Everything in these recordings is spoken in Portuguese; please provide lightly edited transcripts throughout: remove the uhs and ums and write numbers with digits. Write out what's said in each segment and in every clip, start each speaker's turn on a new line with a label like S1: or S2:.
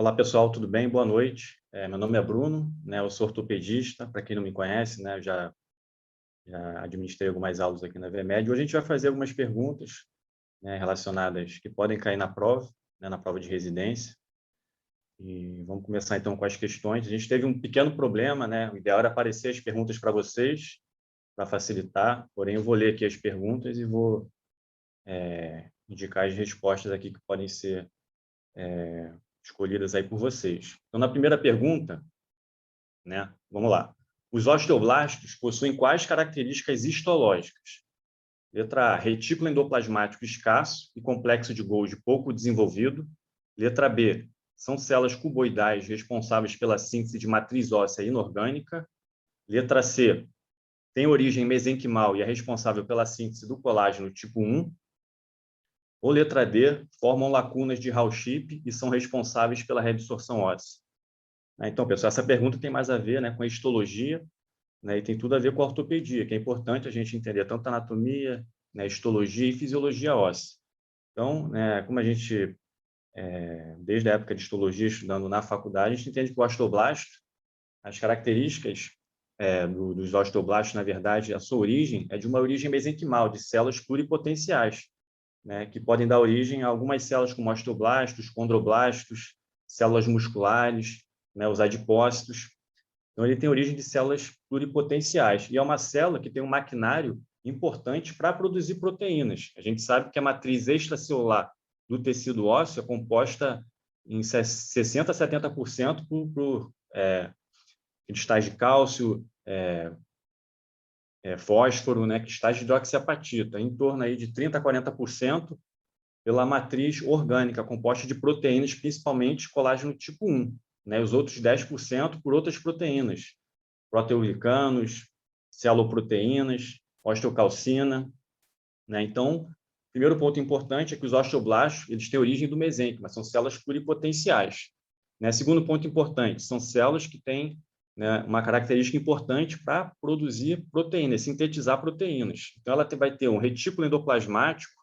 S1: Olá, pessoal, tudo bem? Boa noite. Meu nome é Bruno, né? Eu sou ortopedista, para quem não me conhece, né? Eu já administrei algumas aulas aqui na VMed. Hoje a gente vai fazer algumas perguntas, né, relacionadas que podem cair na prova, né, na prova de residência. E vamos começar então com as questões. A gente teve um pequeno problema, né? O ideal era aparecer as perguntas para vocês, para facilitar, porém eu vou ler aqui as perguntas e vou indicar as respostas aqui que podem ser escolhidas aí por vocês. Então, na primeira pergunta, né? Vamos lá. Os osteoblastos possuem quais características histológicas? Letra A, retículo endoplasmático escasso e complexo de Golgi pouco desenvolvido. Letra B, são células cuboidais responsáveis pela síntese de matriz óssea inorgânica. Letra C, tem origem mesenquimal e é responsável pela síntese do colágeno tipo 1. Ou letra D, formam lacunas de Hall-Ship e são responsáveis pela reabsorção óssea. Então, pessoal, essa pergunta tem mais a ver, né, com a histologia, né, e tem tudo a ver com a ortopedia, que é importante a gente entender tanto a anatomia, né, histologia e fisiologia óssea. Então, né, como a gente, desde a época de histologia, estudando na faculdade, a gente entende que o osteoblasto, as características dos osteoblastos, na verdade, a sua origem é de uma origem mesenquimal, de células pluripotenciais, né, que podem dar origem a algumas células como osteoblastos, condroblastos, células musculares, né, os adipócitos. Então, ele tem origem de células pluripotenciais e é uma célula que tem um maquinário importante para produzir proteínas. A gente sabe que a matriz extracelular do tecido ósseo é composta em 60% a 70% por cristais de cálcio, fósforo, né, cristais de hidroxiapatita, em torno aí de 30% a 40% pela matriz orgânica, composta de proteínas, principalmente colágeno tipo 1, né? Os outros 10% por outras proteínas, proteoglicanos, celoproteínas, osteocalcina, né? Então, primeiro ponto importante é que os osteoblastos, eles têm origem do mesênquima, são células pluripotenciais, né? Segundo ponto importante, são células que têm, né, uma característica importante para produzir proteínas, sintetizar proteínas. Então, ela vai ter um retículo endoplasmático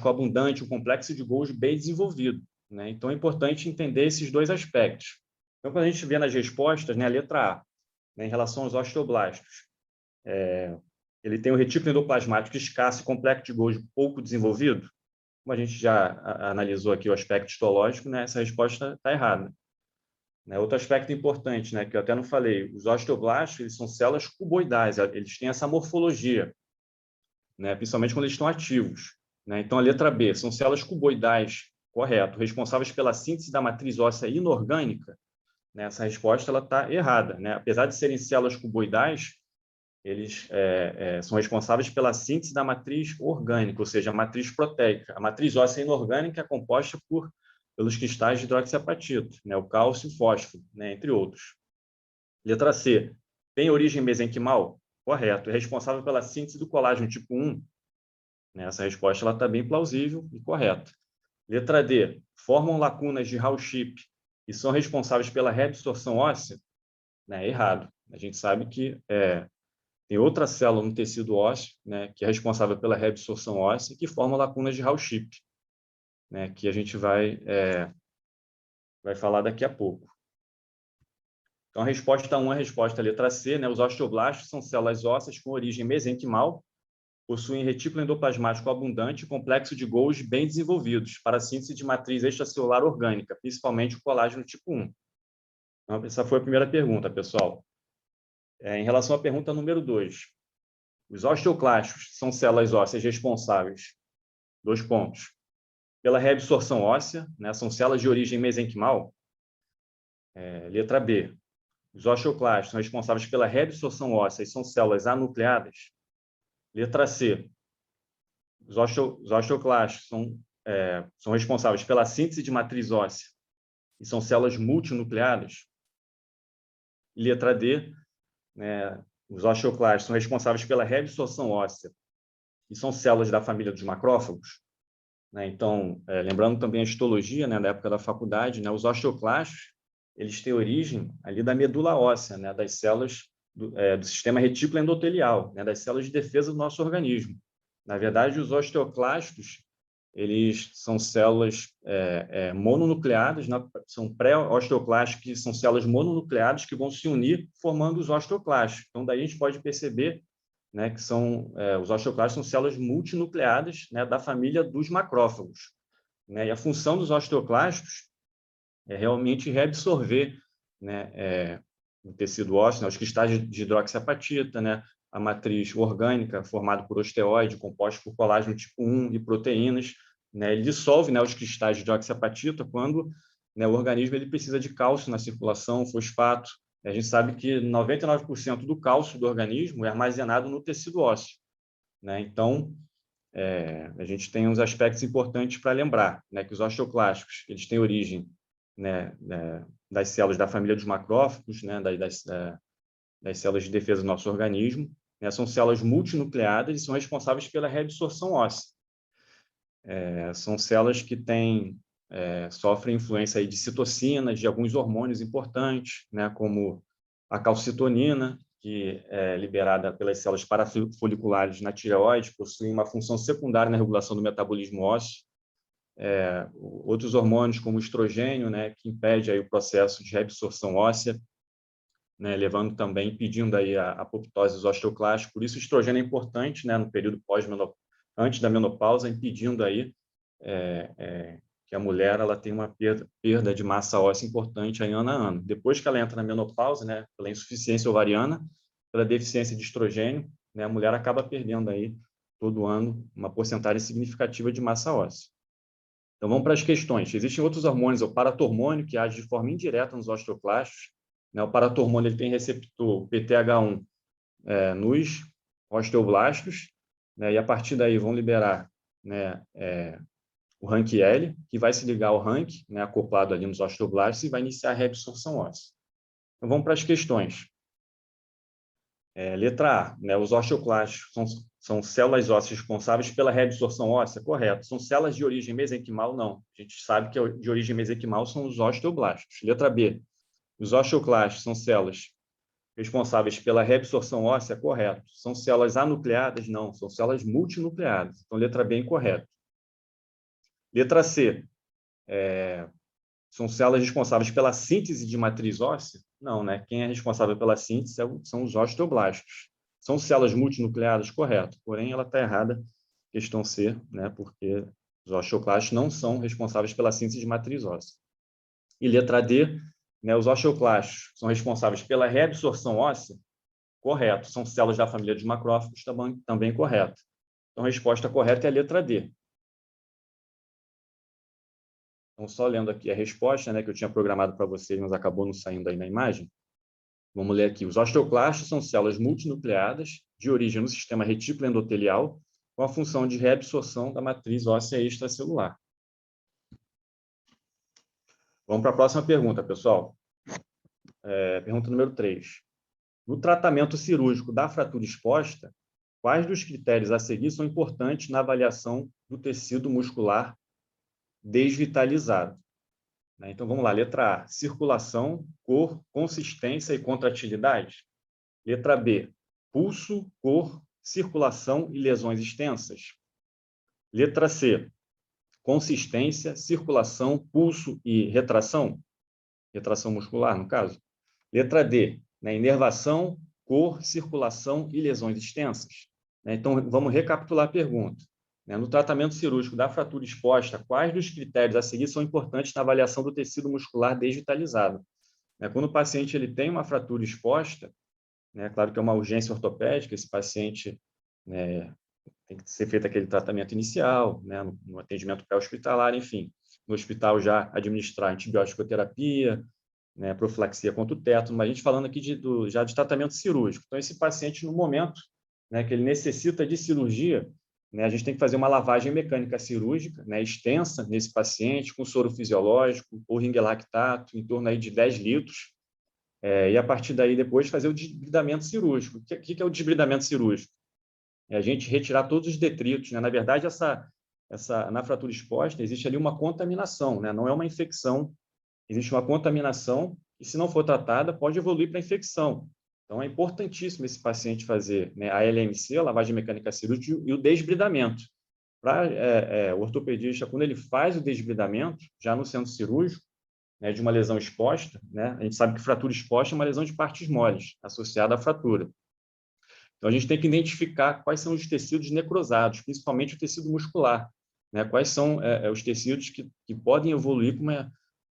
S1: abundante, um complexo de Golgi bem desenvolvido, né? Então, é importante entender esses dois aspectos. Então, quando a gente vê nas respostas, né, a letra A, né, em relação aos osteoblastos, ele tem o retículo endoplasmático escasso e complexo de Golgi pouco desenvolvido. Como a gente já analisou aqui o aspecto histológico, né, essa resposta está errada. Né? Outro aspecto importante, né, que eu até não falei, os osteoblastos, eles são células cuboidais, eles têm essa morfologia, né, principalmente quando eles estão ativos, né? Então, a letra B, são células cuboidais, correto, responsáveis pela síntese da matriz óssea inorgânica, né? Essa resposta está errada, né? Apesar de serem células cuboidais, eles são responsáveis pela síntese da matriz orgânica, ou seja, a matriz proteica. A matriz óssea inorgânica é composta pelos cristais de hidroxiapatita, né? O cálcio e o fósforo, né? Entre outros. Letra C, tem origem mesenquimal? Correto, é responsável pela síntese do colágeno tipo 1. Né? Essa resposta está bem plausível e correta. Letra D, formam lacunas de Hall-Ship e são responsáveis pela reabsorção óssea? Né? Errado. A gente sabe que tem outra célula no tecido ósseo, né, que é responsável pela reabsorção óssea, que forma lacunas de Hall-Ship, né, que a gente vai falar daqui a pouco. Então, a resposta 1 é a resposta letra C, né? Os osteoblastos são células ósseas com origem mesenquimal, possuem retículo endoplasmático abundante e complexo de Golgi bem desenvolvidos para a síntese de matriz extracelular orgânica, principalmente o colágeno tipo 1. Então, essa foi a primeira pergunta, pessoal. Em relação à pergunta número 2, os osteoclastos são células ósseas responsáveis, 2 pontos, pela reabsorção óssea, né? São células de origem mesenquimal. Letra B, os osteoclastos são responsáveis pela reabsorção óssea e são células anucleadas. Letra C, os osteoclastos são responsáveis pela síntese de matriz óssea e são células multinucleadas. E letra D, né, os osteoclastos são responsáveis pela reabsorção óssea e são células da família dos macrófagos. Né? Então, lembrando também a histologia, né, da época da faculdade, né, os osteoclastos, eles têm origem ali da medula óssea, né, das células do sistema retículo endotelial, né, das células de defesa do nosso organismo. Na verdade, os osteoclastos, eles são células mononucleadas, né? São pré-osteoclastos, que são células mononucleadas que vão se unir formando os osteoclastos. Então, daí a gente pode perceber, né, que os osteoclastos são células multinucleadas, né, da família dos macrófagos, né? E a função dos osteoclastos é realmente reabsorver, né, o tecido ósseo, né, os cristais de hidroxiapatita, né, a matriz orgânica formada por osteoide, composta por colágeno tipo 1 e proteínas, né, ele dissolve, né, os cristais de hidroxiapatita quando, né, o organismo ele precisa de cálcio na circulação, fosfato. A gente sabe que 99% do cálcio do organismo é armazenado no tecido ósseo, né? Então, a gente tem uns aspectos importantes para lembrar, né, que os osteoclastos eles têm origem, né, das células da família dos macrófagos, né, das células de defesa do nosso organismo, né, são células multinucleadas e são responsáveis pela reabsorção óssea. São células que sofrem influência aí de citocinas, de alguns hormônios importantes, né, como a calcitonina, que é liberada pelas células parafoliculares na tireoide, possui uma função secundária na regulação do metabolismo ósseo. Outros hormônios, como o estrogênio, né, que impede aí o processo de reabsorção óssea, né, levando também, impedindo aí a apoptose dos osteoclastos. Por isso, o estrogênio é importante, né, no período antes da menopausa, impedindo aí que a mulher ela tenha uma perda de massa óssea importante aí ano a ano. Depois que ela entra na menopausa, né, pela insuficiência ovariana, pela deficiência de estrogênio, né, a mulher acaba perdendo aí todo ano uma porcentagem significativa de massa óssea. Então, vamos para as questões. Existem outros hormônios, o paratormônio, que age de forma indireta nos osteoclastos, né? O paratormônio ele tem receptor PTH1 nos osteoblastos, né? E a partir daí vão liberar, né, o RANKL, que vai se ligar ao RANK, né, acoplado ali nos osteoblastos, e vai iniciar a reabsorção óssea. Então, vamos para as questões. Letra A, né, os osteoclastos são células ósseas responsáveis pela reabsorção óssea? Correto. São células de origem mesenquimal? Não. A gente sabe que de origem mesenquimal são os osteoblastos. Letra B, os osteoclastos são células responsáveis pela reabsorção óssea? Correto. São células anucleadas? Não. São células multinucleadas. Então, letra B é incorreto. Letra C, são células responsáveis pela síntese de matriz óssea? Não, né? Quem é responsável pela síntese são os osteoblastos. São células multinucleadas? Correto. Porém, ela está errada, questão C, né? Porque os osteoclastos não são responsáveis pela síntese de matriz óssea. E letra D, né? Os osteoclastos são responsáveis pela reabsorção óssea? Correto. São células da família dos macrófagos? Também correto. Então, a resposta correta é a letra D. Então, só lendo aqui a resposta, né, que eu tinha programado para vocês, mas acabou não saindo aí na imagem. Vamos ler aqui. Os osteoclastos são células multinucleadas de origem no sistema retículo endotelial com a função de reabsorção da matriz óssea extracelular. Vamos para a próxima pergunta, pessoal. Pergunta número 3. No tratamento cirúrgico da fratura exposta, quais dos critérios a seguir são importantes na avaliação do tecido muscular desvitalizado? Então, vamos lá. Letra A, circulação, cor, consistência e contratilidade. Letra B, pulso, cor, circulação e lesões extensas. Letra C, consistência, circulação, pulso e retração muscular, no caso. Letra D, inervação, cor, circulação e lesões extensas. Então, vamos recapitular a pergunta. No tratamento cirúrgico da fratura exposta, quais dos critérios a seguir são importantes na avaliação do tecido muscular desvitalizado? Quando o paciente ele tem uma fratura exposta, claro que é uma urgência ortopédica, esse paciente tem que ser feito aquele tratamento inicial, no atendimento pré-hospitalar, enfim. No hospital já administrar antibiótico-terapia, profilaxia contra o tétano, mas a gente falando aqui já de tratamento cirúrgico. Então, esse paciente, no momento que ele necessita de cirurgia, a gente tem que fazer uma lavagem mecânica cirúrgica extensa nesse paciente, com soro fisiológico ou ringue lactato, em torno aí de 10 litros, e a partir daí depois fazer o desbridamento cirúrgico. O que é o desbridamento cirúrgico? É a gente retirar todos os detritos. Na verdade, na fratura exposta existe ali uma contaminação, não é uma infecção, existe uma contaminação e, se não for tratada, pode evoluir para infecção. Então, é importantíssimo esse paciente fazer a LMC, a lavagem mecânica cirúrgica, e o desbridamento. Para o ortopedista, quando ele faz o desbridamento, já no centro cirúrgico, né, de uma lesão exposta, né, a gente sabe que fratura exposta é uma lesão de partes moles, associada à fratura. Então, a gente tem que identificar quais são os tecidos necrosados, principalmente o tecido muscular, né, quais são os tecidos que podem evoluir com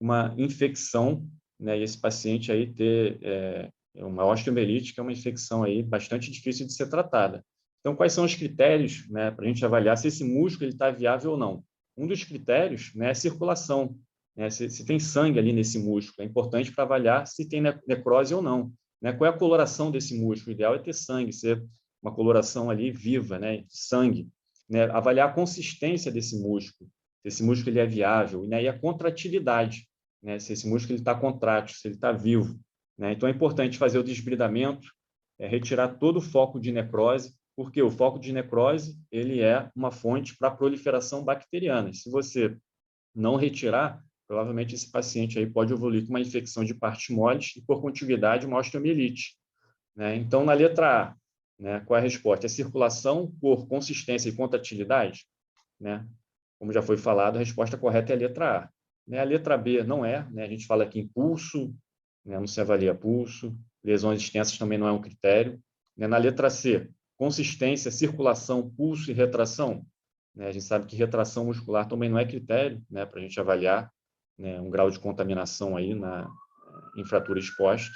S1: uma infecção, né, e esse paciente aí ter uma osteomielite, que é uma infecção aí bastante difícil de ser tratada. Então, quais são os critérios, né, para a gente avaliar se esse músculo está viável ou não? Um dos critérios, né, é a circulação, né, se tem sangue ali nesse músculo. É importante para avaliar se tem necrose ou não, né? Qual é a coloração desse músculo? O ideal é ter sangue, ser uma coloração ali viva, né, sangue, né? Avaliar a consistência desse músculo, se esse músculo ele é viável, né? E a contratilidade, né? Se esse músculo está contrátil, se ele está vivo, né? Então é importante fazer o desbridamento, retirar todo o foco de necrose, porque o foco de necrose ele é uma fonte para a proliferação bacteriana. Se você não retirar, provavelmente esse paciente aí pode evoluir com uma infecção de partes moles e, por contiguidade, uma osteomielite, né? Então, na letra A, né, qual é a resposta? É circulação, cor, consistência e contratilidade, né? Como já foi falado, a resposta correta é a letra A. Né? A letra B não é, né? A gente fala aqui em pulso, né? Não se avalia pulso, lesões extensas também não é um critério. Né? Na letra C, consistência, circulação, pulso e retração, né? A gente sabe que retração muscular também não é critério, né, para a gente avaliar, né, um grau de contaminação aí em fratura exposta.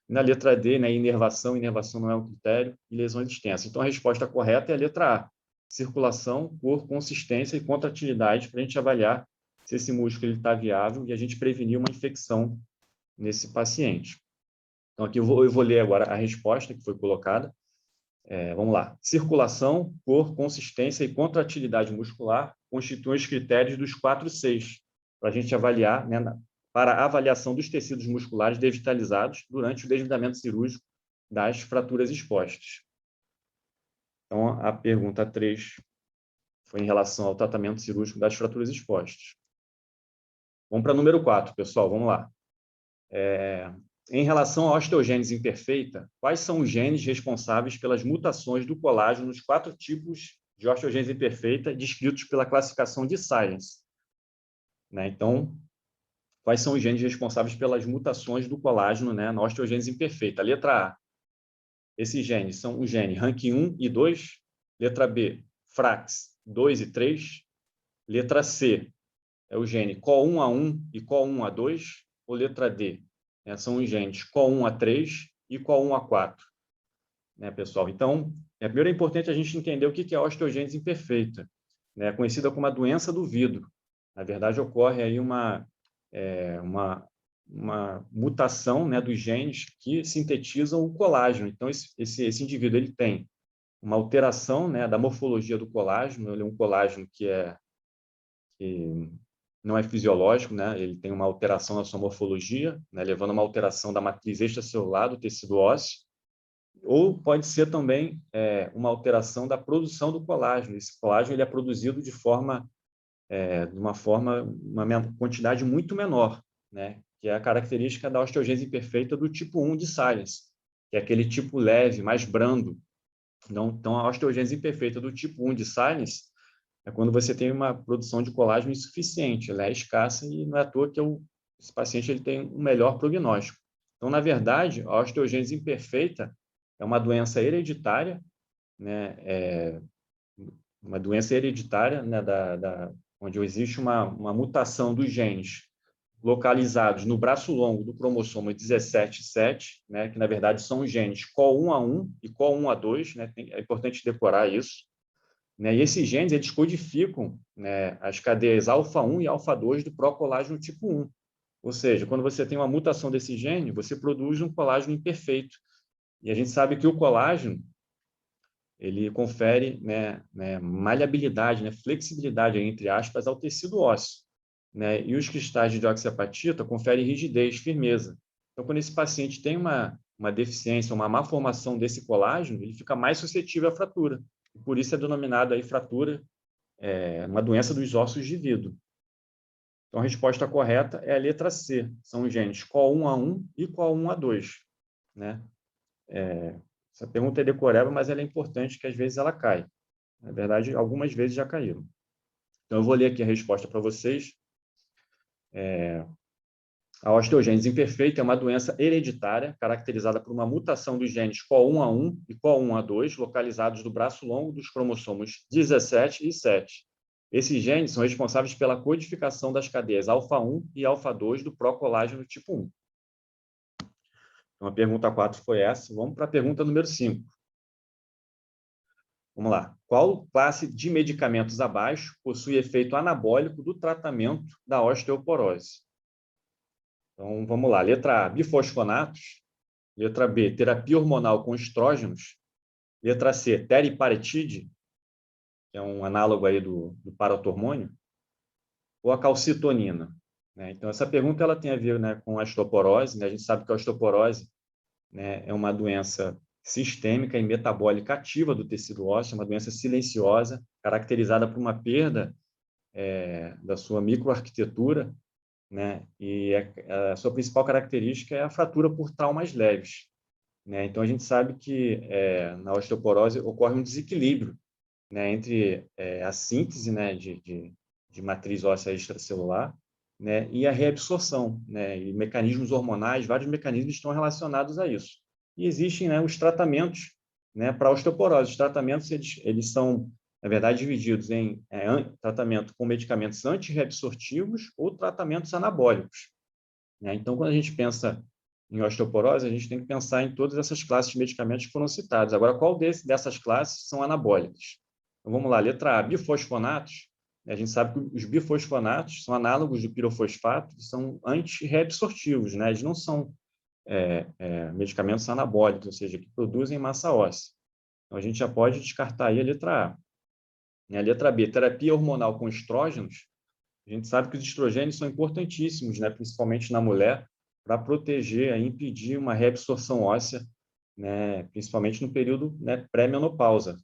S1: Na letra D, né, inervação não é um critério, e lesões extensas. Então, a resposta correta é a letra A, circulação, cor, consistência e contratilidade, para a gente avaliar se esse músculo está viável e a gente prevenir uma infecção nesse paciente. Então, aqui eu vou ler agora a resposta que foi colocada. Vamos lá. Circulação, cor, consistência e contratilidade muscular constituem os critérios dos 4 6, para a gente avaliar, né, para a avaliação dos tecidos musculares devitalizados durante o desvidamento cirúrgico das fraturas expostas. Então, a pergunta 3 foi em relação ao tratamento cirúrgico das fraturas expostas. Vamos para número 4, pessoal, vamos lá. Em relação à osteogênese imperfeita, quais são os genes responsáveis pelas mutações do colágeno nos 4 tipos de osteogênese imperfeita descritos pela classificação de Silence? Né? Então, quais são os genes responsáveis pelas mutações do colágeno, né, na osteogênese imperfeita? Letra A. Esses genes são o gene RANKI 1 e 2. Letra B, FRAX 2 e 3. Letra C, é o gene COL1A1 e COL1A2. Ou letra D, né, são os genes COL1A3 e COL1A4. Né, pessoal? Então, primeiro é importante a gente entender o que é a osteogênese imperfeita, né, conhecida como a doença do vidro. Na verdade, ocorre aí uma mutação, né, dos genes que sintetizam o colágeno. Então, esse indivíduo ele tem uma alteração, né, da morfologia do colágeno. Ele é um colágeno que não é fisiológico, né? Ele tem uma alteração na sua morfologia, né, levando a uma alteração da matriz extracelular do tecido ósseo, ou pode ser também uma alteração da produção do colágeno. Esse colágeno ele é produzido de uma quantidade muito menor, né? Que é a característica da osteogênese imperfeita do tipo 1 de Silence, que é aquele tipo leve, mais brando. Então, a osteogênese imperfeita do tipo 1 de Silence é quando você tem uma produção de colágeno insuficiente, ela é escassa e não é à toa que esse paciente ele tem um melhor prognóstico. Então, na verdade, a osteogênese imperfeita é uma doença hereditária, né? Uma doença hereditária, né? Onde existe uma mutação dos genes localizados no braço longo do cromossomo 17,7, né? Que na verdade são os genes COL1A1 e COL1A2, né? É importante decorar isso. Né? E esses genes eles codificam, né, as cadeias alfa-1 e alfa-2 do procolágeno tipo 1. Ou seja, quando você tem uma mutação desse gene, você produz um colágeno imperfeito. E a gente sabe que o colágeno ele confere, né, maleabilidade, né, flexibilidade, entre aspas, ao tecido ósseo. Né? E os cristais de deoxiapatita conferem rigidez, firmeza. Então, quando esse paciente tem uma deficiência, uma má formação desse colágeno, ele fica mais suscetível à fratura. E por isso é denominada aí fratura, uma doença dos ossos de vidro. Então, a resposta correta é a letra C. São os genes COL1A1 e COL1A2. Né? Essa pergunta é decorável, mas ela é importante, que às vezes ela cai. Na verdade, algumas vezes já caíram. Então, eu vou ler aqui a resposta para vocês. A osteogênese imperfeita é uma doença hereditária caracterizada por uma mutação dos genes COL1A1 e COL1A2 localizados no braço longo dos cromossomos 17 e 7. Esses genes são responsáveis pela codificação das cadeias alfa-1 e alfa-2 do procolágeno tipo 1. Então, a pergunta 4 foi essa. Vamos para a pergunta número 5. Vamos lá. Qual classe de medicamentos abaixo possui efeito anabólico do tratamento da osteoporose? Então, vamos lá. Letra A, bifosfonatos. Letra B, terapia hormonal com estrógenos. Letra C, teriparetide, que é um análogo aí do paratormônio. Ou a calcitonina. Né? Então, essa pergunta ela tem a ver, né, com a osteoporose. Né? A gente sabe que a osteoporose, né, é uma doença sistêmica e metabólica ativa do tecido ósseo, uma doença silenciosa, caracterizada por uma perda da sua microarquitetura, né? E a sua principal característica é a fratura por traumas leves, né? Então, a gente sabe que na osteoporose ocorre um desequilíbrio, né, entre a síntese, né, de matriz óssea extracelular, né, e a reabsorção, né, e mecanismos hormonais, vários mecanismos estão relacionados a isso. E existem, né, os tratamentos, né, para a osteoporose. Os tratamentos eles são, na verdade, divididos em tratamento com medicamentos antirreabsortivos ou tratamentos anabólicos, né? Então, quando a gente pensa em osteoporose, a gente tem que pensar em todas essas classes de medicamentos que foram citados. Agora, qual dessas classes são anabólicas? Então, vamos lá, letra A, bifosfonatos. A gente sabe que os bifosfonatos são análogos do pirofosfato e são antirreabsortivos, né? Eles não são medicamentos anabólicos, ou seja, que produzem massa óssea. Então, a gente já pode descartar aí a letra A. E a letra B, terapia hormonal com estrógenos. A gente sabe que os estrogênios são importantíssimos, né, principalmente na mulher, para proteger e impedir uma reabsorção óssea, né, principalmente no período, né, pré-menopausa.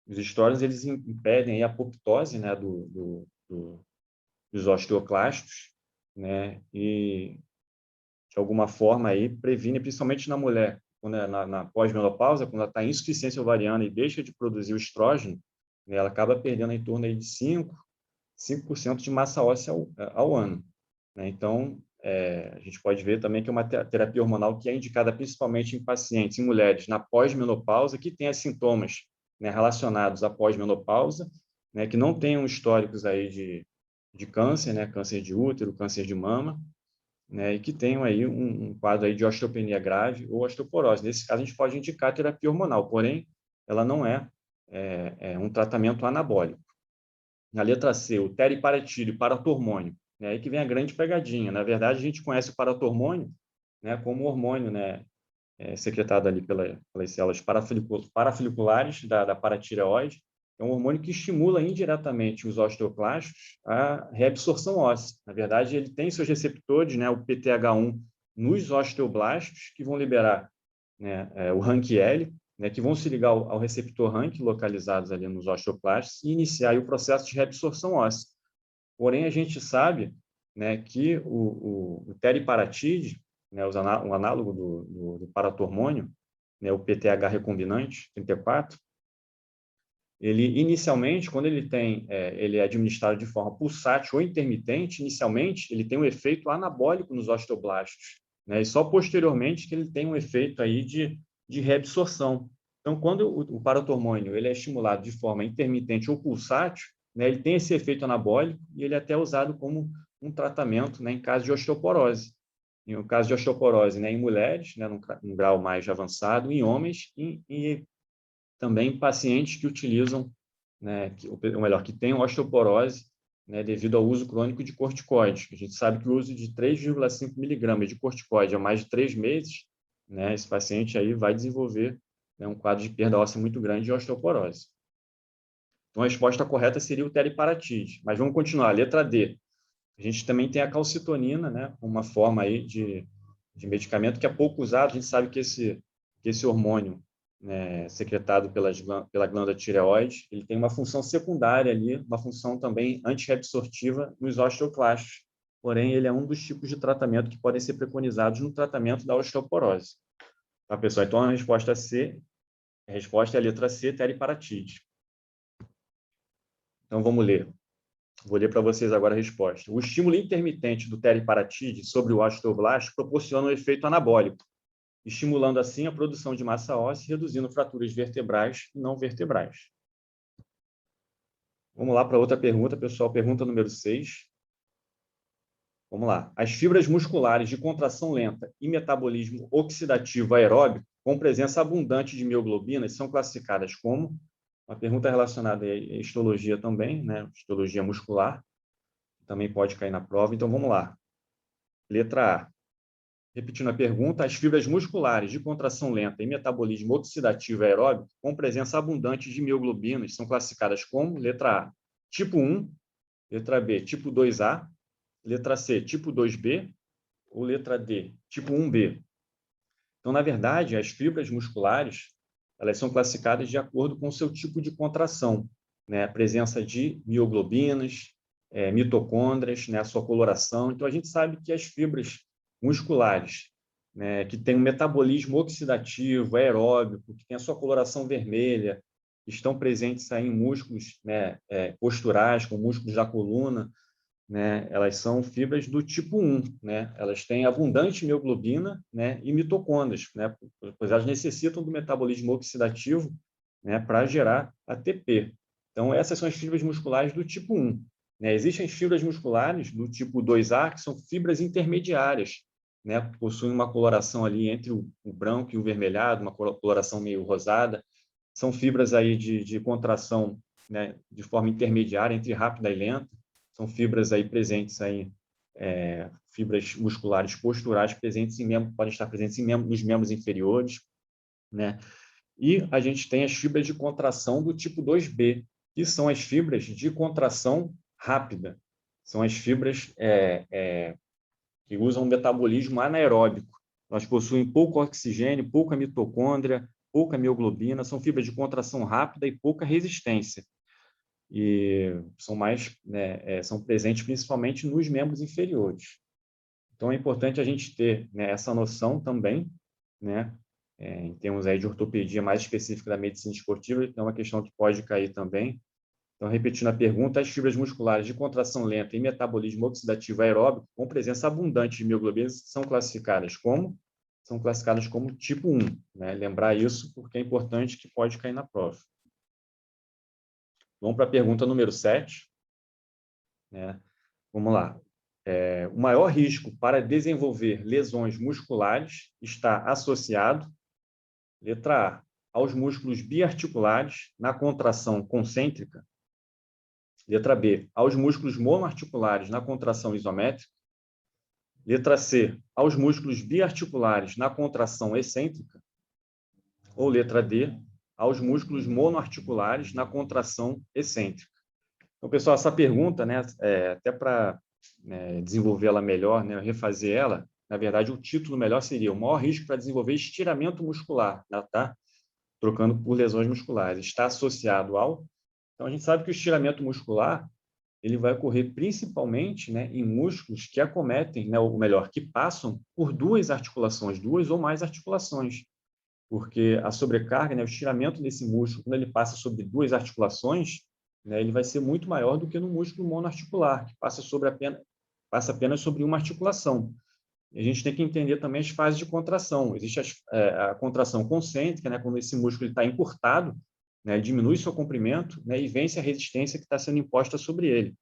S1: Os estrógenos eles impedem aí a apoptose, né, dos osteoclastos, né, e de alguma forma aí previne, principalmente na mulher, quando na pós-menopausa, quando ela está em insuficiência ovariana e deixa de produzir o estrógeno, né, ela acaba perdendo em torno aí de 5% de massa óssea ao ano, né? Então, a gente pode ver também que é uma terapia hormonal que é indicada principalmente em pacientes, em mulheres na pós-menopausa, que tenham sintomas, né, relacionados à pós-menopausa, né, que não tenham históricos aí de câncer, né, câncer de útero, câncer de mama, né, e que tenham aí um quadro aí de osteopenia grave ou osteoporose. Nesse caso, a gente pode indicar terapia hormonal, porém, ela não é um tratamento anabólico. Na letra C, o teriparetídeo, paratormônio. É aí que vem a grande pegadinha. Na verdade, a gente conhece o paratormônio, né, como hormônio, né, secretado ali pelas células parafoliculares da paratireoide. É um hormônio que estimula indiretamente os osteoclastos à reabsorção óssea. Na verdade, ele tem seus receptores, né, o PTH1, nos osteoblastos, que vão liberar, né, o RANKL, né, que vão se ligar ao receptor RANK, localizados ali nos osteoclastos, e iniciar aí o processo de reabsorção óssea. Porém, a gente sabe, né, que o teriparatide, né, um análogo do paratormônio, né, o PTH recombinante 34, ele inicialmente, quando ele é administrado de forma pulsátil ou intermitente, inicialmente ele tem um efeito anabólico nos osteoblastos, né, e só posteriormente que ele tem um efeito aí de reabsorção. Então, quando o paratormônio ele é estimulado de forma intermitente ou pulsátil, né, ele tem esse efeito anabólico e ele é até usado como um tratamento, né, em caso de osteoporose. No caso de osteoporose, né, em mulheres, né, num grau mais avançado, em homens e também pacientes que utilizam, né, ou melhor, que têm osteoporose, né, devido ao uso crônico de corticoides. A gente sabe que o uso de 3,5 miligramas de corticoide há mais de 3 meses, né, esse paciente aí vai desenvolver, né, um quadro de perda óssea muito grande de osteoporose. Então, a resposta correta seria o teriparatide. Mas vamos continuar. Letra D. A gente também tem a calcitonina, né, uma forma aí de medicamento que é pouco usado. A gente sabe que esse hormônio, né, secretado pela glândula tireoide, ele tem uma função secundária ali, uma função também antirreabsortiva nos osteoclastos. Porém, ele é um dos tipos de tratamento que podem ser preconizados no tratamento da osteoporose. Tá, pessoal? Então, a resposta é a letra C, teriparatide. Então, vamos ler. Vou ler para vocês agora a resposta. O estímulo intermitente do teriparatide sobre o osteoblasto proporciona um efeito anabólico, estimulando assim a produção de massa óssea e reduzindo fraturas vertebrais e não vertebrais. Vamos lá para outra pergunta, pessoal. Pergunta número 6. Vamos lá. As fibras musculares de contração lenta e metabolismo oxidativo aeróbico com presença abundante de mioglobinas são classificadas como... Uma pergunta relacionada à histologia também, né? Histologia muscular. Também pode cair na prova. Então, vamos lá. Letra A. Repetindo a pergunta, as fibras musculares de contração lenta e metabolismo oxidativo aeróbico com presença abundante de mioglobinas são classificadas como... Letra A, tipo 1. Letra B, tipo 2A. Letra C, tipo 2B. Ou letra D, tipo 1B. Então, na verdade, as fibras musculares elas são classificadas de acordo com o seu tipo de contração, né? A presença de mioglobinas, mitocôndrias, né? A sua coloração. Então, a gente sabe que as fibras musculares, né? Que têm um metabolismo oxidativo, aeróbico, que tem a sua coloração vermelha, que estão presentes aí em músculos, né? Posturais, com músculos da coluna, né? Elas são fibras do tipo 1, né? Elas têm abundante mioglobina, né? E mitocôndrias, né? Pois elas necessitam do metabolismo oxidativo, né? Para gerar ATP. Então, essas são as fibras musculares do tipo 1. Né? Existem as fibras musculares do tipo 2A, que são fibras intermediárias, né? Possuem uma coloração ali entre o branco e o vermelhado, uma coloração meio rosada. São fibras aí de contração, né? De forma intermediária, entre rápida e lenta. São fibras aí presentes aí, fibras musculares posturais presentes em membros, podem estar presentes nos membros inferiores, né? E a gente tem as fibras de contração do tipo 2B, que são as fibras de contração rápida. São as fibras que usam um metabolismo anaeróbico. Elas possuem pouco oxigênio, pouca mitocôndria, pouca mioglobina, são fibras de contração rápida e pouca resistência. E são mais, né, são presentes principalmente nos membros inferiores. Então, é importante a gente ter, né, essa noção também, né, em termos aí de ortopedia mais específica da medicina esportiva, que é uma questão que pode cair também. Então, repetindo a pergunta, as fibras musculares de contração lenta e metabolismo oxidativo aeróbico com presença abundante de mioglobinas são classificadas como? São classificadas como tipo 1. Né? Lembrar isso porque é importante que pode cair na prova. Vamos para a pergunta número 7. Né? Vamos lá. O maior risco para desenvolver lesões musculares está associado, letra A, aos músculos biarticulares na contração concêntrica, letra B, aos músculos monoarticulares na contração isométrica, letra C, aos músculos biarticulares na contração excêntrica, ou letra D, aos músculos monoarticulares na contração excêntrica. Então, pessoal, essa pergunta, né, até para desenvolvê-la melhor, né, refazer ela, na verdade, o título melhor seria o maior risco para desenvolver estiramento muscular, tá? Trocando por lesões musculares. Está associado ao... Então, a gente sabe que o estiramento muscular ele vai ocorrer principalmente, né, em músculos que acometem, né, ou melhor, que passam por duas articulações, duas ou mais articulações, porque a sobrecarga, né, o estiramento desse músculo, quando ele passa sobre duas articulações, né, ele vai ser muito maior do que no músculo monoarticular, que passa apenas sobre uma articulação. E a gente tem que entender também as fases de contração. Existe a contração concêntrica, né, quando esse músculo está encurtado, né, diminui seu comprimento, né, e vence a resistência que está sendo imposta sobre ele.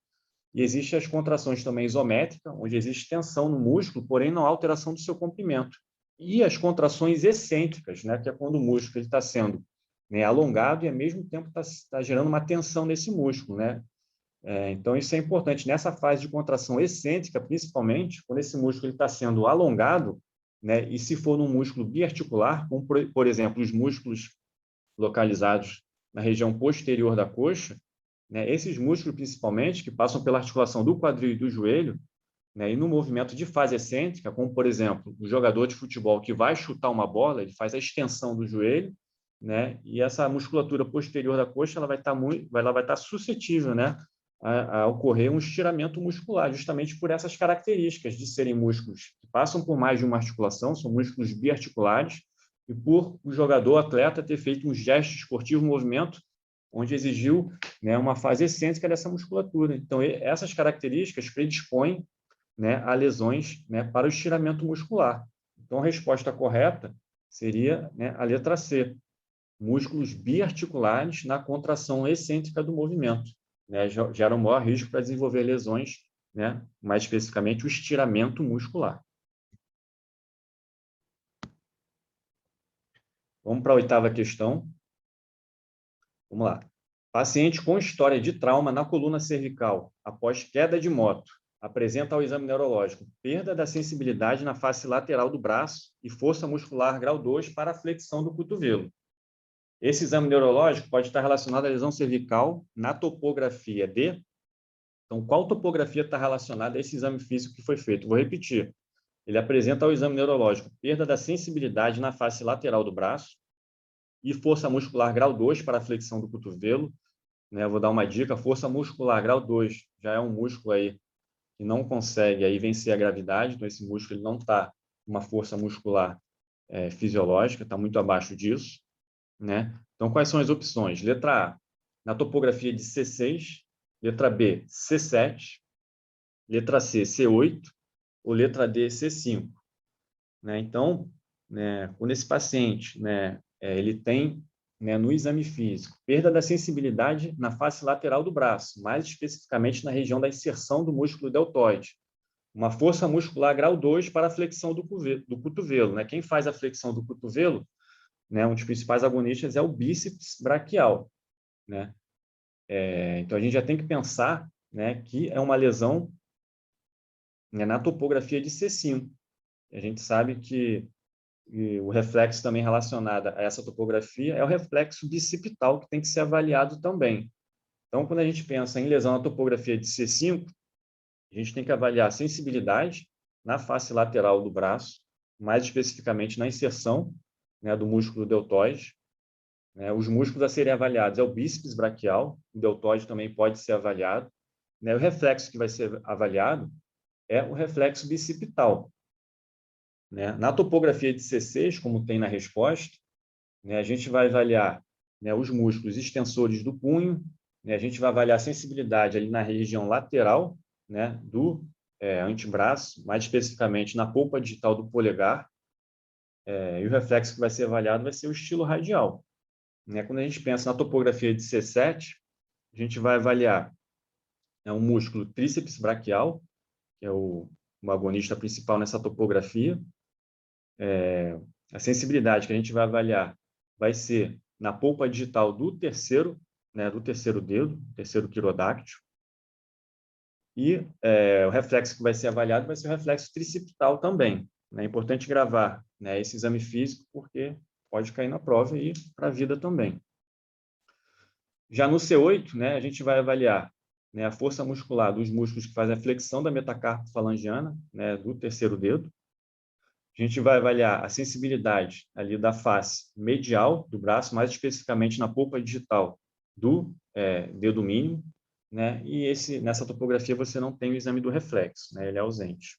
S1: E existem as contrações também isométricas, onde existe tensão no músculo, porém não há alteração do seu comprimento. E as contrações excêntricas, né, que é quando o músculo está sendo, né, alongado e, ao mesmo tempo, está gerando uma tensão nesse músculo. Né? Então, isso é importante. Nessa fase de contração excêntrica, principalmente, quando esse músculo está sendo alongado, né, e se for num músculo biarticular, como, por exemplo, os músculos localizados na região posterior da coxa, né, esses músculos, principalmente, que passam pela articulação do quadril e do joelho, né, e no movimento de fase excêntrica, como, por exemplo, o jogador de futebol que vai chutar uma bola, ele faz a extensão do joelho, né, e essa musculatura posterior da coxa ela vai estar suscetível, né, a ocorrer um estiramento muscular, justamente por essas características de serem músculos que passam por mais de uma articulação, são músculos biarticulares, e por o jogador, atleta, ter feito um gesto esportivo, um movimento onde exigiu, né, uma fase excêntrica dessa musculatura. Então, essas características predispõem, né, a lesões, né, para o estiramento muscular. Então, a resposta correta seria, né, a letra C, músculos biarticulares na contração excêntrica do movimento, né, geram maior risco para desenvolver lesões, né, mais especificamente o estiramento muscular. Vamos para a 8ª questão. Vamos lá. Paciente com história de trauma na coluna cervical após queda de moto apresenta ao exame neurológico perda da sensibilidade na face lateral do braço e força muscular grau 2 para a flexão do cotovelo. Esse exame neurológico pode estar relacionado à lesão cervical na topografia de... Então, qual topografia está relacionada a esse exame físico que foi feito? Vou repetir. Ele apresenta ao exame neurológico perda da sensibilidade na face lateral do braço e força muscular grau 2 para a flexão do cotovelo. Né? Vou dar uma dica, força muscular grau 2 já é um músculo aí que não consegue aí vencer a gravidade, então esse músculo ele não está uma força muscular fisiológica, está muito abaixo disso. Né? Então, quais são as opções? Letra A, na topografia de C6, letra B, C7, letra C, C8, ou letra D, C5. Né? Então, né, quando esse paciente, né, ele tem, né, no exame físico, perda da sensibilidade na face lateral do braço, mais especificamente na região da inserção do músculo deltoide, uma força muscular grau 2 para a flexão do cotovelo. Né? Quem faz a flexão do cotovelo, né, um dos principais agonistas é o bíceps braquial. Né? Então, a gente já tem que pensar, né, que é uma lesão, né, na topografia de C5. A gente sabe que o reflexo também relacionado a essa topografia é o reflexo bicipital, que tem que ser avaliado também. Então, quando a gente pensa em lesão na topografia de C5, a gente tem que avaliar a sensibilidade na face lateral do braço, mais especificamente na inserção, né, do músculo deltoide. Né? Os músculos a serem avaliados é o bíceps braquial, o deltoide também pode ser avaliado. Né? O reflexo que vai ser avaliado é o reflexo bicipital. Né? Na topografia de C6, como tem na resposta, né, a gente vai avaliar, né, os músculos extensores do punho, né, a gente vai avaliar a sensibilidade ali na região lateral, né, do antebraço, mais especificamente na polpa digital do polegar, e o reflexo que vai ser avaliado vai ser o estilo radial. Né? Quando a gente pensa na topografia de C7, a gente vai avaliar, né, um músculo tríceps braquial, que é o agonista principal nessa topografia. A sensibilidade que a gente vai avaliar vai ser na polpa digital do terceiro, né, do terceiro dedo, terceiro quirodáctilo. E o reflexo que vai ser avaliado vai ser o reflexo tricipital também. É importante gravar, né, esse exame físico, porque pode cair na prova e para a vida também. Já no C8, né, a gente vai avaliar, né, a força muscular dos músculos que fazem a flexão da metacarpofalangiana, né, do terceiro dedo. A gente vai avaliar a sensibilidade ali da face medial do braço, mais especificamente na polpa digital do dedo mínimo, né? E nessa topografia você não tem o exame do reflexo, né? Ele é ausente.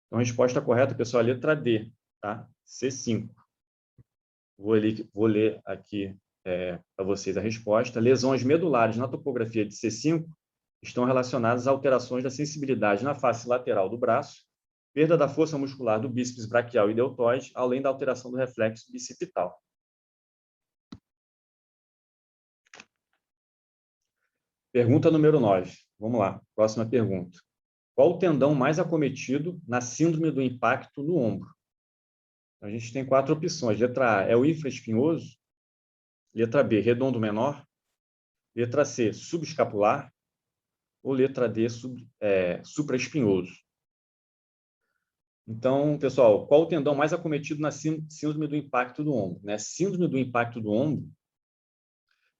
S1: Então, a resposta correta, pessoal, é a letra D, tá? C5. Vou ler aqui para vocês a resposta. Lesões medulares na topografia de C5 estão relacionadas a alterações da sensibilidade na face lateral do braço, perda da força muscular do bíceps braquial e deltoide, além da alteração do reflexo bicipital. Pergunta número 9. Vamos lá, próxima pergunta. Qual o tendão mais acometido na síndrome do impacto no ombro? A gente tem 4 opções. Letra A é o infraespinhoso. Letra B, redondo menor. Letra C, subescapular. Ou letra D, supraespinhoso. Então, pessoal, qual o tendão mais acometido na síndrome do impacto do ombro? Né? Síndrome do impacto do ombro,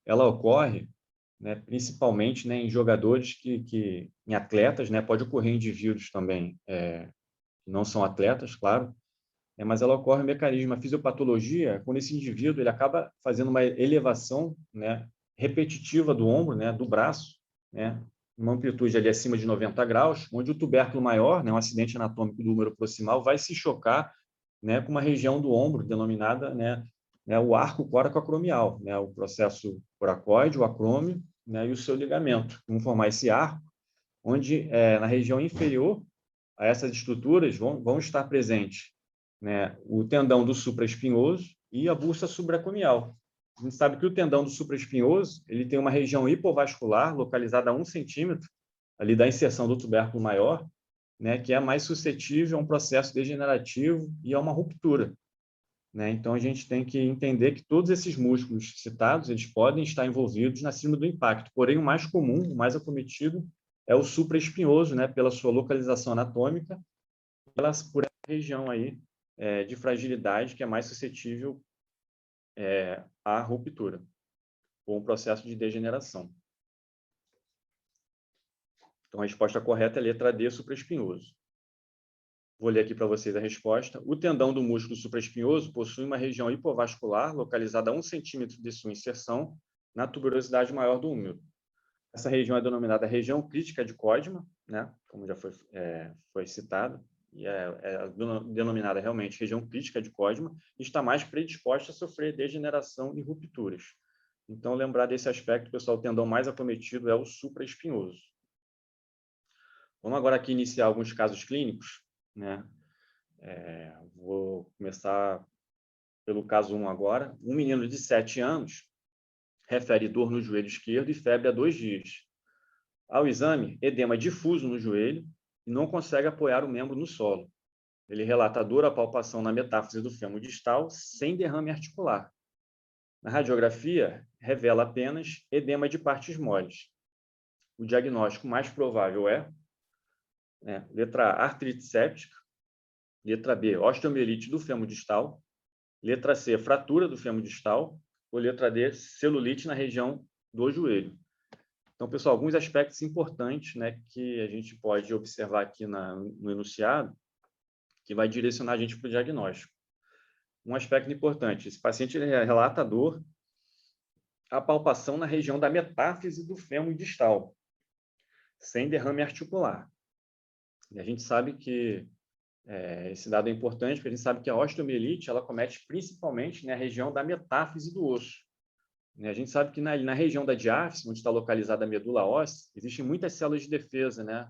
S1: ela ocorre, né, principalmente, né, em jogadores em atletas, né, pode ocorrer em indivíduos também que não são atletas, claro, mas ela ocorre em mecanismo, a fisiopatologia, quando esse indivíduo ele acaba fazendo uma elevação, né, repetitiva do ombro, né, do braço, né, uma amplitude ali acima de 90 graus, onde o tubérculo maior, né, um acidente anatômico do húmero proximal, vai se chocar, né, com uma região do ombro denominada, né, né, o arco coracoacromial, né, o processo coracoide, o acrômio, né, e o seu ligamento. Vamos formar esse arco, onde na região inferior a essas estruturas vão estar presentes, né, o tendão do supraespinhoso e a bursa subacomial. A gente sabe que o tendão do supraespinhoso ele tem uma região hipovascular localizada a 1 centímetro ali da inserção do tubérculo maior, né, que é mais suscetível a um processo degenerativo e a uma ruptura, né? Então, a gente tem que entender que todos esses músculos citados eles podem estar envolvidos na síndrome do impacto, porém, o mais comum, o mais acometido, é o supraespinhoso, né, pela sua localização anatômica, por essa região aí de fragilidade que é mais suscetível à ruptura, ou um processo de degeneração. Então, a resposta correta é a letra D, supraespinhoso. Vou ler aqui para vocês a resposta. O tendão do músculo supraespinhoso possui uma região hipovascular localizada a 1 centímetro de sua inserção na tuberosidade maior do húmero. Essa região é denominada região crítica de Códima, né? Como já foi citado, e é denominada realmente região crítica de Códima, e está mais predisposta a sofrer degeneração e rupturas. Então, lembrar desse aspecto, pessoal, o tendão mais acometido é o supraespinhoso. Vamos agora aqui iniciar alguns casos clínicos, né? Vou começar pelo caso 1 agora. Um menino de 7 anos refere dor no joelho esquerdo e febre há 2 dias. Ao exame, edema difuso no joelho e não consegue apoiar o membro no solo. Ele relata dor à palpação na metáfise do fêmur distal sem derrame articular. Na radiografia, revela apenas edema de partes moles. O diagnóstico mais provável letra A, artrite séptica, letra B, osteomielite do fêmur distal, letra C, fratura do fêmur distal, ou letra D, celulite na região do joelho. Então, pessoal, alguns aspectos importantes, né, que a gente pode observar aqui no enunciado, que vai direcionar a gente para o diagnóstico. Um aspecto importante, esse paciente ele relata dor, a palpação na região da metáfise do fêmur distal, sem derrame articular. E a gente sabe que esse dado é importante, porque a gente sabe que a osteomielite ela comete principalmente na região da metáfise do osso. A gente sabe que na região da diáfise, onde está localizada a medula óssea, existem muitas células de defesa, né?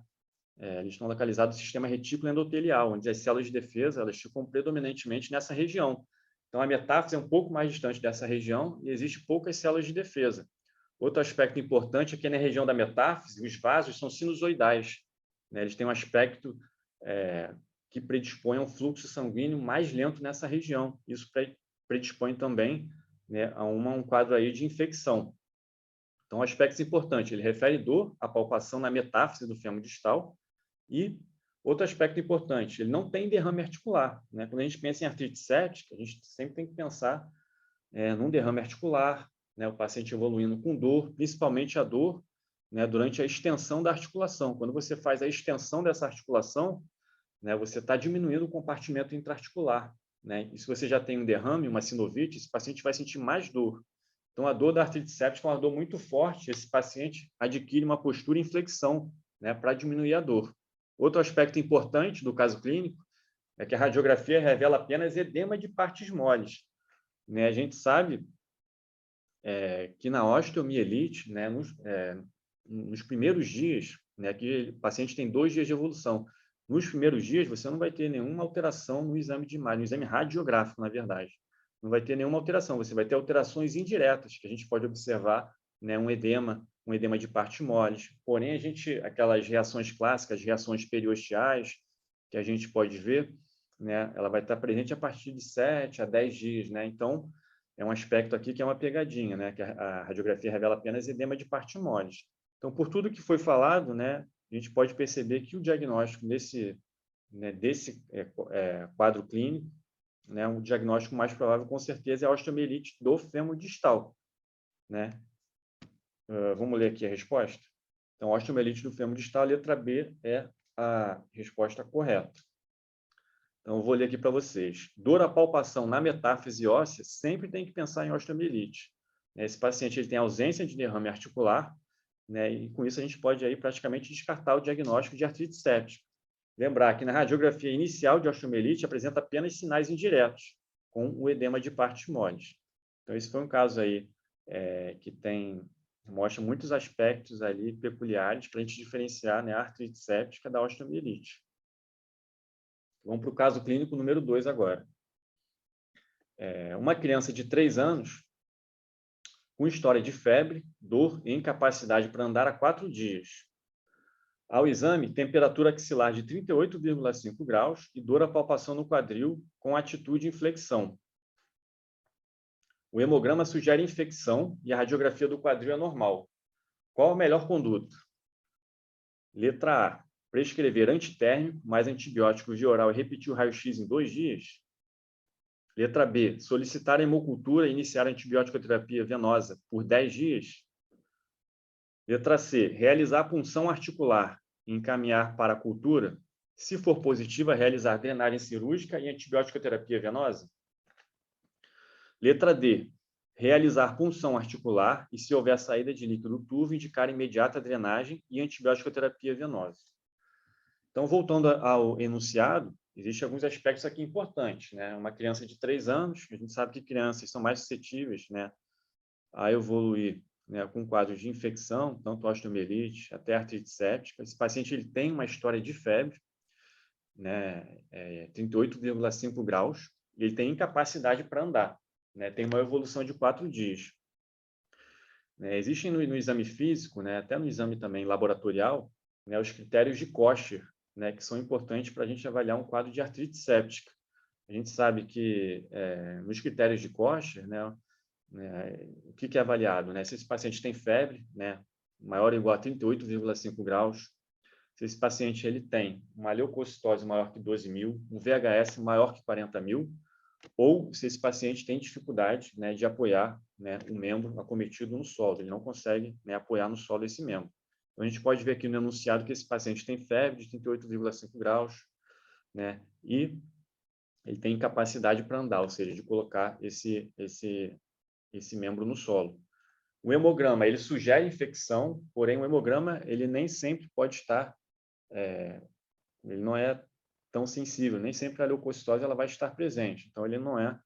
S1: Eles estão localizados no sistema retículo endotelial, onde as células de defesa elas ficam predominantemente nessa região. Então, a metáfise é um pouco mais distante dessa região e existem poucas células de defesa. Outro aspecto importante é que na região da metáfise, os vasos são sinusoidais, né? Eles têm um aspecto que predispõe a um fluxo sanguíneo mais lento nessa região. Isso predispõe também, né, a um quadro aí de infecção. Então, aspectos importantes, ele refere dor à palpação na metáfise do fêmur distal e outro aspecto importante, ele não tem derrame articular, né? Quando a gente pensa em artrite séptica, a gente sempre tem que pensar num derrame articular, né? O paciente evoluindo com dor, principalmente a dor, né, durante a extensão da articulação. Quando você faz a extensão dessa articulação, né, você está diminuindo o compartimento intraarticular, né? E se você já tem um derrame, uma sinovite, esse paciente vai sentir mais dor. Então, a dor da artrite séptica é uma dor muito forte. Esse paciente adquire uma postura em flexão, né, para diminuir a dor. Outro aspecto importante do caso clínico é que a radiografia revela apenas edema de partes moles, né? A gente sabe que na osteomielite, né, nos primeiros dias, né, que o paciente tem 2 dias de evolução. Nos primeiros dias, você não vai ter nenhuma alteração no exame de imagem, no exame radiográfico, na verdade. Não vai ter nenhuma alteração, você vai ter alterações indiretas, que a gente pode observar, né, um edema de partes moles. Porém, aquelas reações clássicas, reações periosteais, que a gente pode ver, né, ela vai estar presente a partir de 7 a 10 dias. Né? Então, é um aspecto aqui que é uma pegadinha, né, que a radiografia revela apenas edema de partes moles. Então, por tudo que foi falado, né, a gente pode perceber que o diagnóstico desse quadro clínico, né, o diagnóstico mais provável, com certeza, é a osteomielite do fêmur distal. Né? Vamos ler aqui a resposta? Então, osteomielite do fêmur distal, a letra B é a resposta correta. Então, eu vou ler aqui para vocês. Dor à palpação na metáfise óssea, sempre tem que pensar em osteomielite. Esse paciente ele tem ausência de derrame articular, né, e com isso a gente pode aí praticamente descartar o diagnóstico de artrite séptica. Lembrar que na radiografia inicial de osteomielite apresenta apenas sinais indiretos, com o edema de partes moles. Então, esse foi um caso aí que mostra muitos aspectos ali peculiares para a gente diferenciar, né, a artrite séptica da osteomielite. Vamos para o caso clínico número 2 agora. Uma criança de 3 anos com história de febre, dor e incapacidade para andar há 4 dias. Ao exame, temperatura axilar de 38,5 graus e dor à palpação no quadril com atitude de inflexão. O hemograma sugere infecção e a radiografia do quadril é normal. Qual a melhor conduta? Letra A. Prescrever antitérmico mais antibiótico via oral e repetir o raio-x em 2 dias. Letra B. Solicitar a hemocultura e iniciar a antibiótico-terapia venosa por 10 dias. Letra C. Realizar a punção articular e encaminhar para a cultura. Se for positiva, realizar drenagem cirúrgica e antibiótico-terapia venosa. Letra D. Realizar punção articular e, se houver saída de líquido turvo, indicar imediata drenagem e antibiótico-terapia venosa. Então, voltando ao enunciado, existem alguns aspectos aqui importantes, né? Uma criança de 3 anos, a gente sabe que crianças são mais suscetíveis, né, a evoluir, né, com quadros de infecção, tanto osteomielite até artrite séptica. Esse paciente ele tem uma história de febre, né, 38,5 graus, e ele tem incapacidade para andar, né, tem uma evolução de 4 dias. Existem no exame físico, né, até no exame também laboratorial, né, os critérios de Kocher, né, que são importantes para a gente avaliar um quadro de artrite séptica. A gente sabe que nos critérios de Kocher, né, o que é avaliado? Né? Se esse paciente tem febre, né, maior ou igual a 38,5 graus, se esse paciente ele tem uma leucocitose maior que 12.000, um VHS maior que 40.000, ou se esse paciente tem dificuldade, né, de apoiar, né, o membro acometido no solo, ele não consegue, né, apoiar no solo esse membro. Então, a gente pode ver aqui no enunciado que esse paciente tem febre de 38,5 graus, né, e ele tem incapacidade para andar, ou seja, de colocar esse membro no solo. O hemograma, ele sugere infecção, porém o hemograma, ele nem sempre pode estar, ele não é tão sensível, nem sempre a leucocitose ela vai estar presente, então ele não é,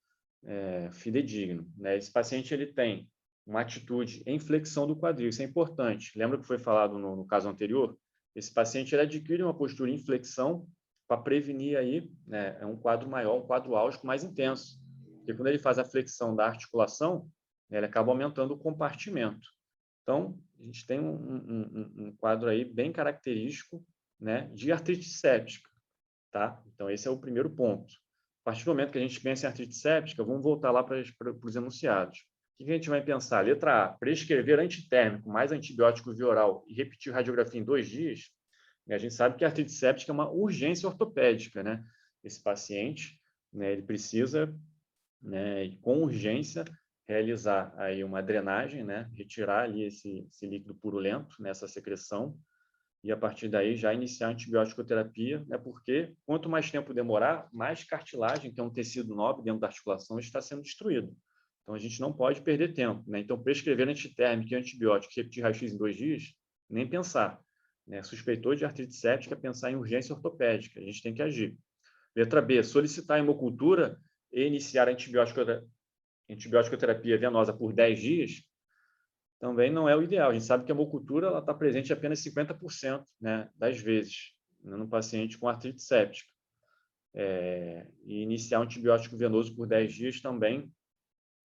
S1: fidedigno, né? Esse paciente ele tem uma atitude em flexão do quadril, isso é importante. Lembra que foi falado no caso anterior? Esse paciente ele adquire uma postura em flexão para prevenir aí, né, um quadro maior, um quadro álgico mais intenso. Porque quando ele faz a flexão da articulação, ele acaba aumentando o compartimento. Então, a gente tem um quadro aí bem característico, né, de artrite séptica, tá? Então, esse é o primeiro ponto. A partir do momento que a gente pensa em artrite séptica, vamos voltar lá para os enunciados. O que a gente vai pensar? Letra A, prescrever antitérmico mais antibiótico via oral e repetir radiografia em 2 dias. E a gente sabe que a artrite séptica é uma urgência ortopédica, né? Esse paciente, né, ele precisa, né, com urgência, realizar aí uma drenagem, né, retirar ali esse líquido purulento nessa secreção e a partir daí já iniciar a antibiótico-terapia, né, porque quanto mais tempo demorar, mais cartilagem, que é um tecido nobre dentro da articulação, está sendo destruído. Então a gente não pode perder tempo, né? Então prescrever antitérmico e antibiótico, repetir raio-x em 2 dias, nem pensar, né? Suspeitou de artrite séptica, pensar em urgência ortopédica, a gente tem que agir. Letra B, solicitar hemocultura e iniciar a antibiótico-terapia venosa por 10 dias, também não é o ideal. A gente sabe que a hemocultura está presente apenas 50%, né, das vezes, né, no paciente com artrite séptica. E iniciar um antibiótico venoso por 10 dias também,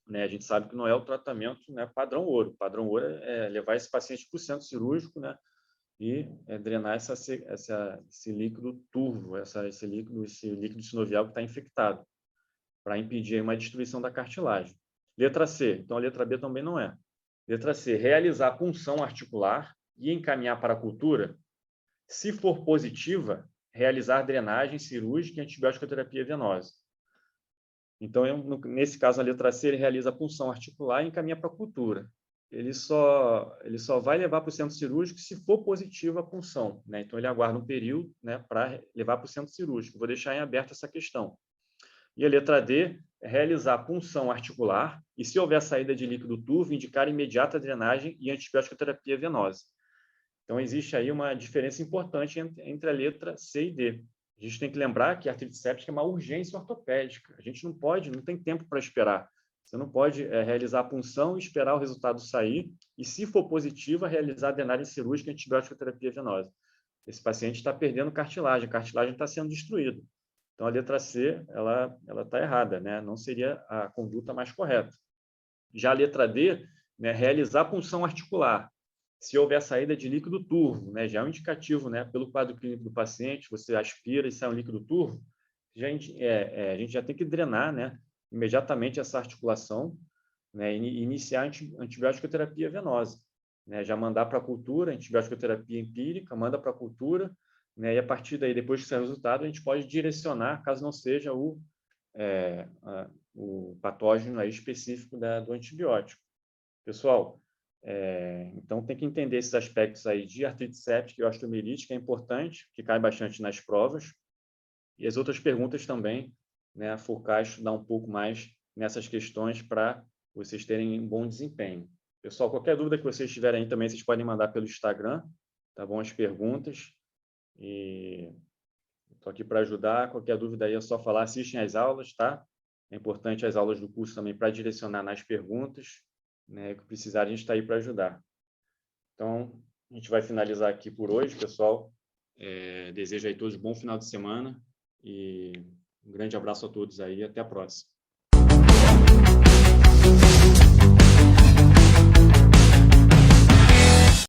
S1: né, a gente sabe que não é o tratamento, né, padrão ouro. O padrão ouro é levar esse paciente para o centro cirúrgico, né, e drenar esse líquido turvo, esse líquido sinovial que está infectado, para impedir uma destruição da cartilagem. Letra C. Então, a letra B também não é. Letra C. Realizar punção articular e encaminhar para a cultura. Se for positiva, realizar drenagem cirúrgica e antibiótico-terapia venosa. Então, nesse caso, a letra C, ele realiza a punção articular e encaminha para a cultura. Ele só vai levar para o centro cirúrgico se for positiva a punção, né? Então, ele aguarda um período, né, para levar para o centro cirúrgico. Vou deixar em aberto essa questão. E a letra D é realizar punção articular e, se houver saída de líquido turvo, indicar imediata drenagem e antibiótico-terapia venosa. Então, existe aí uma diferença importante entre a letra C e D. A gente tem que lembrar que a artrite séptica é uma urgência ortopédica. A gente não tem tempo para esperar. Você não pode realizar a punção e esperar o resultado sair, e se for positiva, realizar a drenagem cirúrgica e antibiótico terapia venosa. Esse paciente está perdendo cartilagem, a cartilagem está sendo destruída. Então, a letra C, ela está errada, né? Não seria a conduta mais correta. Já a letra D, né, realizar punção articular. Se houver saída de líquido turvo, né, já é um indicativo, né, pelo quadro clínico do paciente, você aspira e sai um líquido turvo, a gente já tem que drenar, né, imediatamente essa articulação, né, e iniciar antibiótico terapia venosa. Né, já mandar para a cultura, antibiótico terapia empírica, manda para a cultura, né, e a partir daí, depois que sair o resultado, a gente pode direcionar, caso não seja o patógeno aí específico do antibiótico. Pessoal, então tem que entender esses aspectos aí de artrite séptica e osteomielite, que é importante, que cai bastante nas provas, e as outras perguntas também, né, focar, estudar um pouco mais nessas questões para vocês terem um bom desempenho. Pessoal, qualquer dúvida que vocês tiverem aí também, vocês podem mandar pelo Instagram, tá bom? As perguntas, e estou aqui para ajudar. Qualquer dúvida aí é só falar, assistem às aulas, tá? É importante as aulas do curso também para direcionar nas perguntas, né? Que precisarem, a gente está aí para ajudar. Então, a gente vai finalizar aqui por hoje, pessoal. Desejo aí todos um bom final de semana e um grande abraço a todos aí e até a próxima.